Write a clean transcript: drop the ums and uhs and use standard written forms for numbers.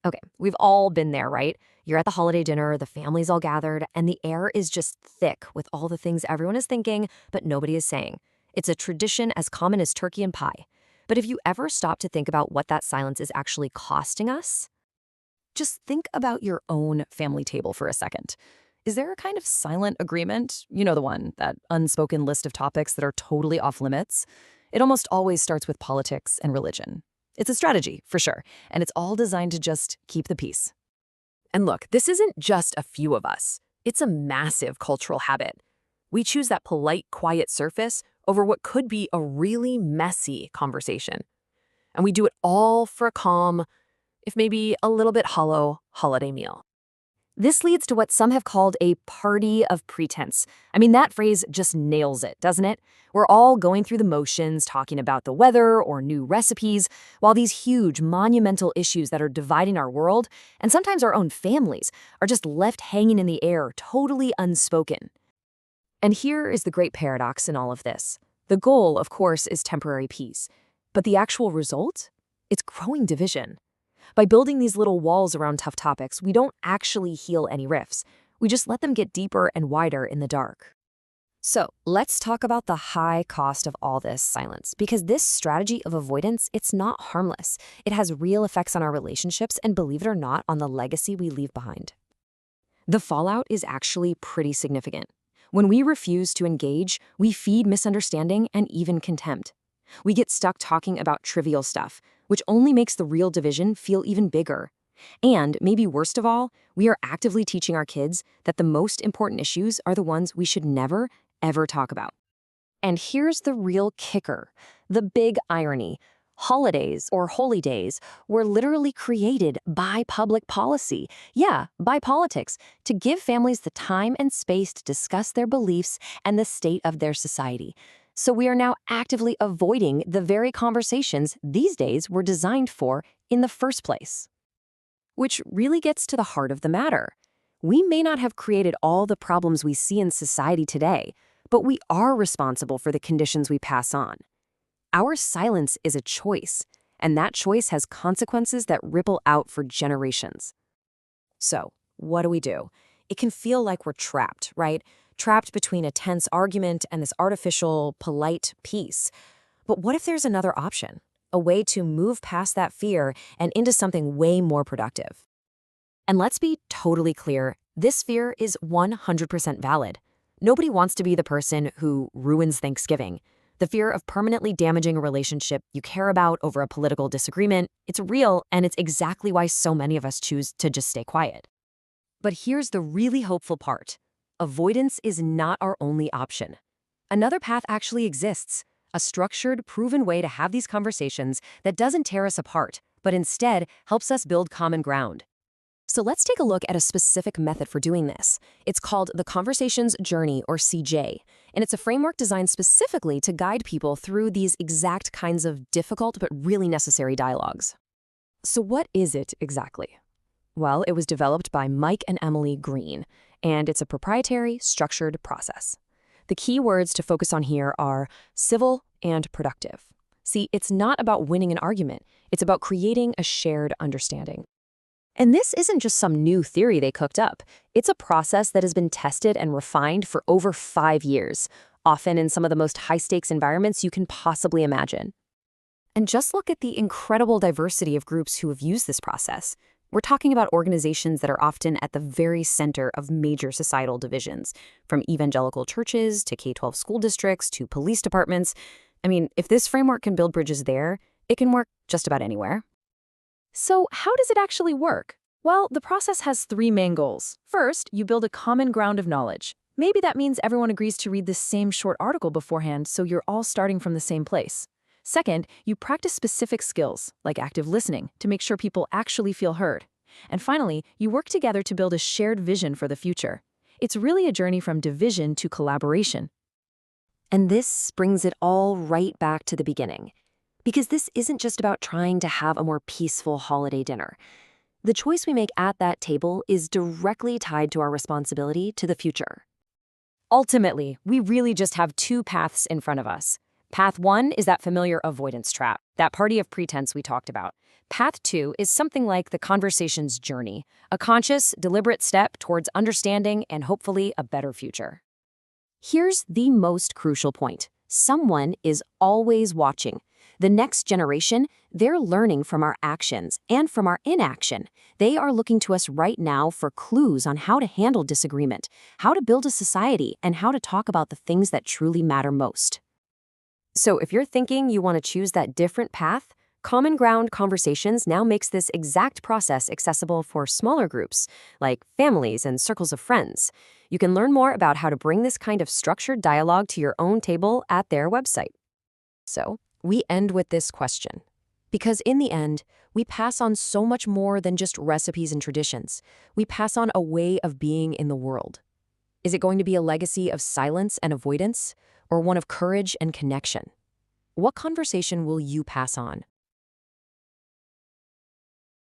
Okay, we've all been there, right? You're at the holiday dinner, the family's all gathered, and the air is just thick with all the things everyone is thinking, but nobody is saying. It's a tradition as common as turkey and pie. But if you ever stop to think about what that silence is actually costing us, just think about your own family table for a second. Is there a kind of silent agreement? You know the one, that unspoken list of topics that are totally off limits? It almost always starts with politics and religion. It's a strategy, for sure, and it's all designed to just keep the peace. And look, this isn't just a few of us. It's a massive cultural habit. We choose that polite, quiet surface over what could be a really messy conversation. And we do it all for a calm, if maybe a little bit hollow, holiday meal. This leads to what some have called a party of pretense. I mean, that phrase just nails it, doesn't it? We're all going through the motions, talking about the weather or new recipes, while these huge, monumental issues that are dividing our world, and sometimes our own families, are just left hanging in the air, totally unspoken. And here is the great paradox in all of this. The goal, of course, is temporary peace. But the actual result? It's growing division. By building these little walls around tough topics, we don't actually heal any rifts. We just let them get deeper and wider in the dark. So let's talk about the high cost of all this silence, because this strategy of avoidance, it's not harmless. It has real effects on our relationships and, believe it or not, on the legacy we leave behind. The fallout is actually pretty significant. When we refuse to engage, we feed misunderstanding and even contempt. We get stuck talking about trivial stuff, which only makes the real division feel even bigger. And, maybe worst of all, we are actively teaching our kids that the most important issues are the ones we should never, ever talk about. And here's the real kicker, the big irony. Holidays, or holy days, were literally created by public policy. Yeah, by politics, to give families the time and space to discuss their beliefs and the state of their society. So we are now actively avoiding the very conversations these days were designed for in the first place. Which really gets to the heart of the matter. We may not have created all the problems we see in society today, but we are responsible for the conditions we pass on. Our silence is a choice, and that choice has consequences that ripple out for generations. So, what do? It can feel like we're trapped, right? Trapped between a tense argument and this artificial, polite peace. But what if there's another option? A way to move past that fear and into something way more productive? And let's be totally clear, this fear is 100% valid. Nobody wants to be the person who ruins Thanksgiving. The fear of permanently damaging a relationship you care about over a political disagreement, it's real, and it's exactly why so many of us choose to just stay quiet. But here's the really hopeful part. Avoidance is not our only option. Another path actually exists, a structured, proven way to have these conversations that doesn't tear us apart, but instead helps us build common ground. So let's take a look at a specific method for doing this. It's called the Conversations Journey, or CJ, and it's a framework designed specifically to guide people through these exact kinds of difficult but really necessary dialogues. So what is it exactly? Well, it was developed by Mike and Emily Green, and it's a proprietary, structured process. The key words to focus on here are civil and productive. See, it's not about winning an argument. It's about creating a shared understanding. And this isn't just some new theory they cooked up. It's a process that has been tested and refined for over 5 years, often in some of the most high-stakes environments you can possibly imagine. And just look at the incredible diversity of groups who have used this process. We're talking about organizations that are often at the very center of major societal divisions, from evangelical churches to K-12 school districts to police departments. I mean, if this framework can build bridges there, it can work just about anywhere. So how does it actually work? Well, the process has 3 main goals. First, you build a common ground of knowledge. Maybe that means everyone agrees to read the same short article beforehand, so you're all starting from the same place. Second, you practice specific skills, like active listening, to make sure people actually feel heard. And finally, you work together to build a shared vision for the future. It's really a journey from division to collaboration. And this brings it all right back to the beginning. Because this isn't just about trying to have a more peaceful holiday dinner. The choice we make at that table is directly tied to our responsibility to the future. Ultimately, we really just have 2 paths in front of us. Path 1 is that familiar avoidance trap, that party of pretense we talked about. Path 2 is something like the conversation's journey, a conscious, deliberate step towards understanding and hopefully a better future. Here's the most crucial point. Someone is always watching. The next generation, they're learning from our actions and from our inaction. They are looking to us right now for clues on how to handle disagreement, how to build a society, and how to talk about the things that truly matter most. So if you're thinking you want to choose that different path, Common Ground Conversations now makes this exact process accessible for smaller groups, like families and circles of friends. You can learn more about how to bring this kind of structured dialogue to your own table at their website. So, we end with this question. Because in the end, we pass on so much more than just recipes and traditions. We pass on a way of being in the world. Is it going to be a legacy of silence and avoidance, or one of courage and connection? What conversation will you pass on?